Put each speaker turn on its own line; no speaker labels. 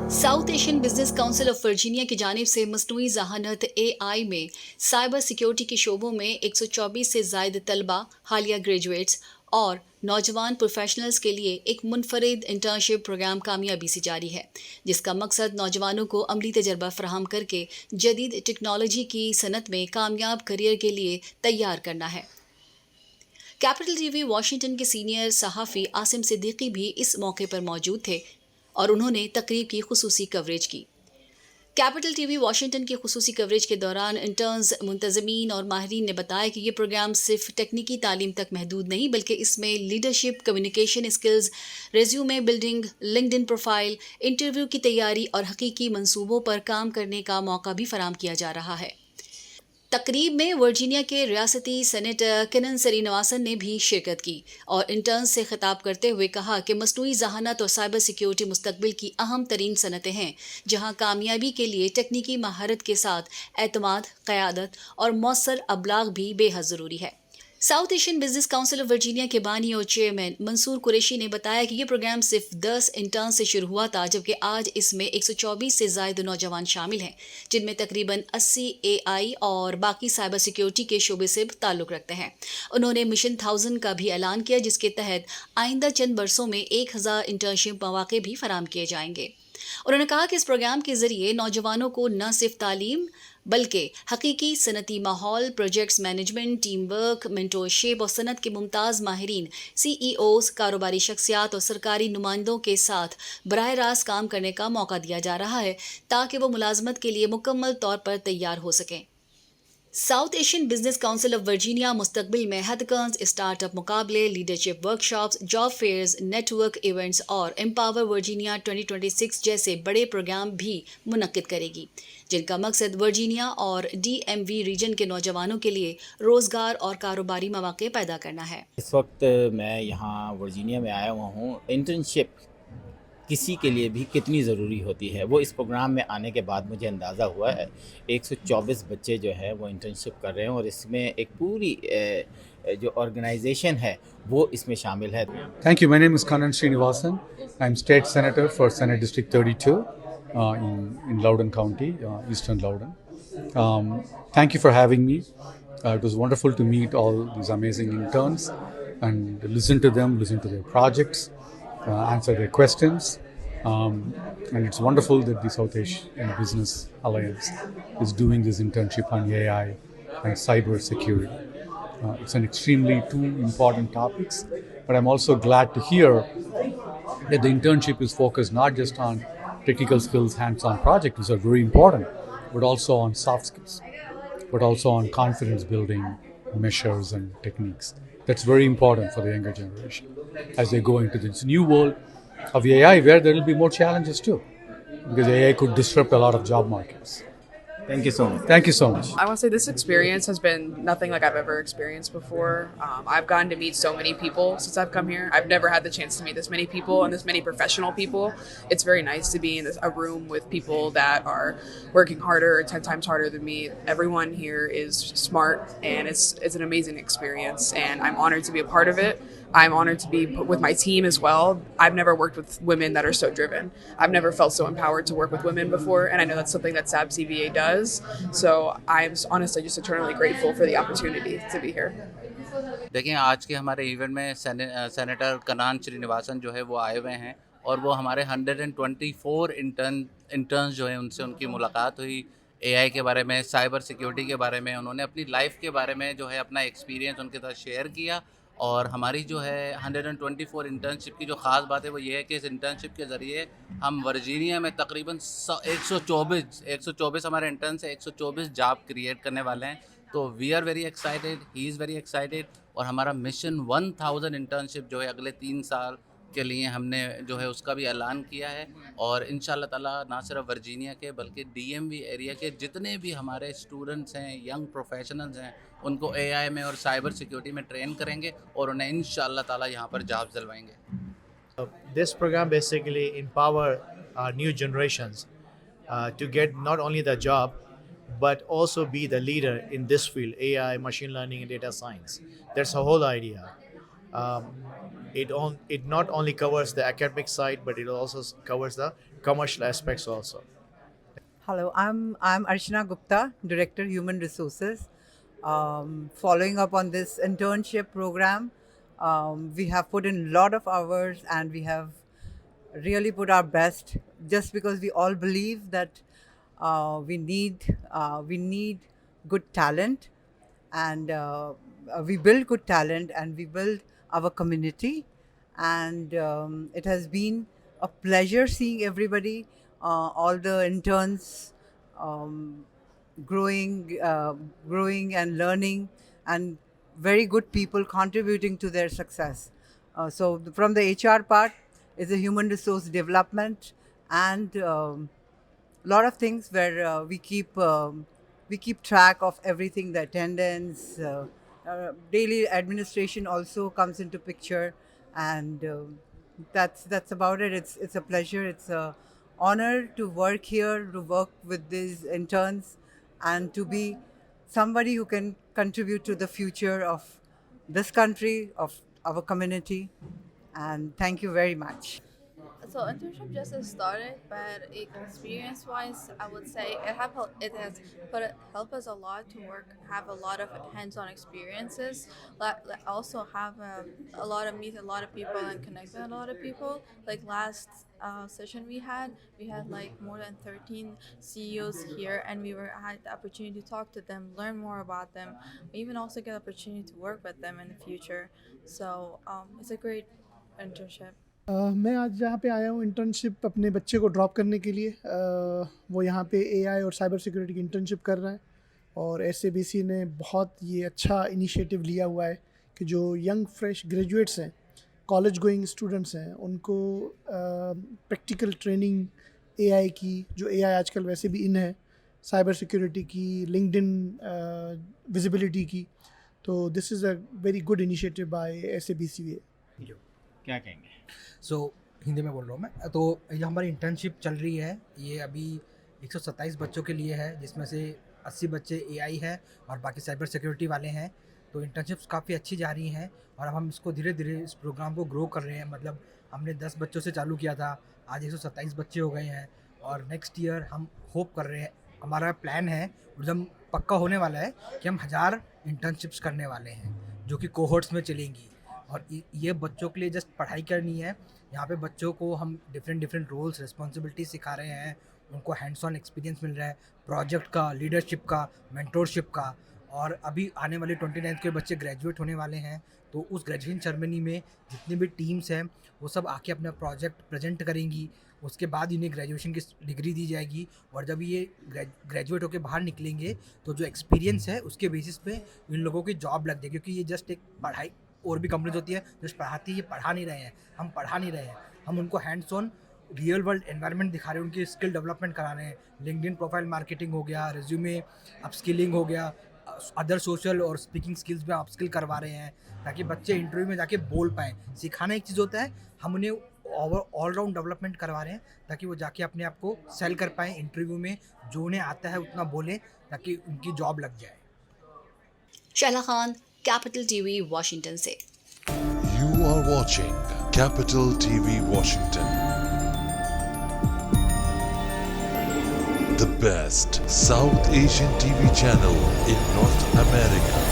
South Asian Business Council of Virginia की जानिब से मसनूई जहानत एआई में साइबर सिक्योरिटी के शोबों में 124 से जायद तलबा, हालिया ग्रेजुएट्स और नौजवान प्रोफेशनल्स के लिए एक मुनफरिद इंटर्नशिप प्रोग्राम कामयाबी से जारी है, जिसका मकसद नौजवानों को अमली तजर्बा फराहम करके जदीद टेक्नोलॉजी की सनत में कामयाब करियर के लिए तैयार करना है। कैपिटल टीवी वाशिंगटन के सीनियर सहाफ़ी आसिम सिद्दीकी भी इस मौके पर मौजूद थे और उन्होंने तकरीब की खुसूसी कवरेज की। कैपिटल टीवी वाशिंगटन की खुसूसी कवरेज के दौरान इंटर्न्स, मुंतज़मीन और माहिरीन ने बताया कि ये प्रोग्राम सिर्फ टेक्निकी तालीम तक महदूद नहीं, बल्कि इसमें leadership, communication skills, resume building, LinkedIn profile, interview की तैयारी और हकीकी मंसूबों पर काम करने का मौका भी फराम किया जा रहा है। तकरीब में वर्जीनिया के रियासती सेनेटर किनन श्रीनिवासन ने भी शिरकत की और इंटर्न्स से खिताब करते हुए कहा कि मसनूई जहानत और साइबर सिक्योरिटी मुस्तकबिल की अहम तरीन सनतें हैं, जहां कामयाबी के लिए तकनीकी महारत के साथ एतमाद, क़यादत और मौसर अबलाग भी बेहद ज़रूरी है। South Asian Business Council of Virginia के बानी और चेयरमैन मंसूर कुरैशी ने बताया कि ये प्रोग्राम सिर्फ 10 इंटर्न से शुरू हुआ था, जबकि आज इसमें 124 से जायद नौजवान शामिल हैं, जिनमें तकरीबन 80 एआई और बाकी साइबर सिक्योरिटी के शोबे से ताल्लुक़ रखते हैं। उन्होंने मिशन 1000 का भी ऐलान किया, जिसके तहत आइंदा चंद बरसों में 1000 इंटर्नशिप मौके भी फराम किए जाएंगे। उन्होंने कहा कि इस प्रोग्राम के जरिए नौजवानों को न सिर्फ तालीम बल्कि हकीकी सनती माहौल, projects management, team work, mentorship और सनत के मुमताज़ माहिरीन, सीईओज़, कारोबारी शख्सियात और सरकारी नुमाइंदों के साथ बराह रास्त काम करने का मौका दिया जा रहा है, ताकि वो मुलाजमत के लिए मुकम्मल तौर पर तैयार हो सकें। South Asian Business Council of Virginia मुस्तकबिल में हैकाथॉन्स, स्टार्टअप मुकाबले, leadership workshops, job fairs, network events और एम्पावर वर्जीनिया 2026 जैसे बड़े प्रोग्राम भी मुनक्किद करेगी, जिनका मकसद वर्जीनिया और डीएमवी रीजन के नौजवानों के लिए रोज़गार और कारोबारी मौके पैदा करना है।
इस वक्त मैं यहाँ वर्जीनिया में आया हुआ हूँ। इंटर्नशिप किसी के लिए भी कितनी ज़रूरी होती है, वो इस प्रोग्राम में आने के बाद मुझे अंदाज़ा हुआ है। 124 बच्चे जो है वो इंटर्नशिप कर रहे हैं और इसमें एक पूरी जो ऑर्गेनाइजेशन है वो इसमें शामिल है।
Thank you. My name is Kanan Srinivasan. I'm State Senator for Senate District 32 in Loudoun County, Eastern Loudoun. Thank you for having me. It was wonderful to meet all these amazing interns and listen to them, listen to their projects, answer their questions. And it's wonderful that the South Asian Business Alliance is doing this internship on AI and cyber security. It's an extremely two important topics, but I'm also glad to hear that the internship is focused not just on technical skills, hands-on projects, which are very important, but also on soft skills, but also on confidence building measures and techniques. That's very important for the younger generation as they go into this new world of AI, where there will be more challenges too, because AI could disrupt a lot of job markets.
Thank you so much.
Thank you so much.
I want to say this experience has been nothing like I've ever experienced before. I've gotten to meet so many people since I've come here. I've never had the chance to meet this many people and this many professional people. It's very nice to be in a room with people that are working harder, 10 times harder than me. Everyone here is smart and it's an amazing experience and I'm honored to be a part of it. I'm honored to be with my team as well. I've never worked with women that are so driven. I've never felt so empowered to work with women before, and I know that's something that SAB CVA does. So I'm honestly just eternally grateful for the opportunity to be here.
देखिए, आज के हमारे event में senator Kanan Srinivasan जो है वो आए हुए हैं और वो हमारे 124 इंटर्न्स जो हैं उनसे उनकी मुलाकात हुई। एआई के बारे में, साइबर सिक्योरिटी के बारे में, उन्होंने अपनी लाइफ के बारे में जो है अपना एक्सपीरियंस उनके साथ शेयर किया। और हमारी जो है 124 इंटर्नशिप की जो ख़ास बात है वो ये है कि इस इंटर्नशिप के ज़रिए हम वर्जीनिया में तकरीबन 124 हमारे इंटर्न से 124 जॉब क्रिएट करने वाले हैं। तो we are very excited, he is very excited और हमारा मिशन 1000 इंटर्नशिप जो है अगले 3 साल के लिए हमने जो है उसका भी ऐलान किया है। और इंशाल्लाह ताला ना सिर्फ वर्जीनिया के बल्कि डीएमवी एरिया के जितने भी हमारे स्टूडेंट्स हैं, यंग प्रोफेशनल्स हैं, उनको एआई में और साइबर सिक्योरिटी में ट्रेन करेंगे और उन्हें इंशाल्लाह ताला यहाँ पर jobs दिलवाएंगे।
This program basically empower new generations to get not only the job but also be the leader in this field, AI, machine learning, and data science. That's the whole idea. it not only covers the academic side, but it also covers the commercial aspects also.
Hello, I'm Archana Gupta, Director Human Resources. Following up on this internship program, we have put in a lot of hours and we have really put our best, just because we all believe that we need good talent, and we build good talent and we build our community. And it has been a pleasure seeing everybody, all the interns, um, growing and learning, and very good people contributing to their success. So from the HR part is the human resource development, and lot of things where we keep track of everything, the attendance, daily administration also comes into picture, and that's about it. It's a pleasure. It's a honor to work here, to work with these interns, and to be somebody who can contribute to the future of this country, of our community. And thank you very much.
So internship just started, but experience-wise, I would say it has helped us a lot to have a lot of hands-on experiences. Also have meet a lot of people and connect with a lot of people. Like last session we had like more than 13 CEOs here, and had the opportunity to talk to them, learn more about them. We even also get the opportunity to work with them in the future. So it's a great internship.
मैं आज यहाँ पे आया हूँ internship अपने बच्चे को drop करने के लिए। वो यहाँ पे एआई और साइबर सिक्योरिटी की इंटर्नशिप कर रहा है, और एसएबीसी ने बहुत ये अच्छा इनिशिएटिव लिया हुआ है कि जो यंग फ्रेश ग्रेजुएट्स हैं, कॉलेज गोइंग स्टूडेंट्स हैं, उनको प्रैक्टिकल ट्रेनिंग एआई की, जो एआई आजकल वैसे भी इन है, साइबर सिक्योरिटी की, लिंक्डइन विजिबिलिटी की। तो this is a very good initiative by SABC.
क्या कहेंगे?
हिंदी में बोल रहा हूँ मैं। तो ये हमारी इंटर्नशिप चल रही है, ये अभी 127 बच्चों के लिए है, जिसमें से 80 बच्चे एआई है और बाकी साइबर सिक्योरिटी वाले हैं। तो इंटर्नशिप्स काफ़ी अच्छी जा रही हैं, और अब हम इसको धीरे धीरे इस प्रोग्राम को ग्रो कर रहे हैं। मतलब हमने 10 बच्चों से चालू किया था, आज 127 बच्चे हो गए हैं, और नेक्स्ट ईयर हम होप कर रहे हैं, हमारा प्लान है एकदम पक्का होने वाला है कि हम 1000 इंटर्नशिप्स करने वाले हैं, जो कि कोहोर्ट्स में चलेंगी। और ये बच्चों के लिए जस्ट पढ़ाई करनी है, यहाँ पे बच्चों को हम डिफरेंट रोल्स रिस्पॉन्सिबिलिटी सिखा रहे हैं, उनको हैंड्स ऑन एक्सपीरियंस मिल रहा है प्रोजेक्ट का, लीडरशिप का, मेंटोरशिप का। और अभी आने वाले 29th के बच्चे ग्रेजुएट होने वाले हैं, तो उस ग्रेजुएशन सेरेमनी में जितनी भी टीम्स हैं वो सब आके अपना प्रोजेक्ट प्रेजेंट करेंगी। उसके बाद इन्हें ग्रेजुएशन की डिग्री दी जाएगी, और जब ये ग्रेजुएट होकर बाहर निकलेंगे तो जो एक्सपीरियंस है उसके बेसिस पे इन लोगों की जॉब लग जाएगी। क्योंकि ये जस्ट एक पढ़ाई, और भी कंपनीज होती है जो पढ़ाती है, ये पढ़ा नहीं रहे हैं, हम पढ़ा नहीं रहे हैं, हम उनको hands on real world environment दिखा रहे हैं, उनकी स्किल डेवलपमेंट करा रहे हैं। लिंक्डइन प्रोफाइल मार्केटिंग हो गया, रिज्यूमे अपस्किलिंग हो गया, अदर सोशल और स्पीकिंग स्किल्स में अपस्किल करवा रहे हैं, ताकि बच्चे इंटरव्यू में जाके बोल पाएँ। सिखाना एक चीज़ होता है, हम उन्हें ऑलराउंड डेवलपमेंट करवा रहे हैं, ताकि वो जाके अपने आप को सेल कर पाएँ इंटरव्यू में, जो उन्हें आता है उतना बोलें, ताकि उनकी जॉब लग जाए।
Shahla Khan, capital TV, Washington से।
You are watching Capital TV Washington. The best South Asian TV channel in North America.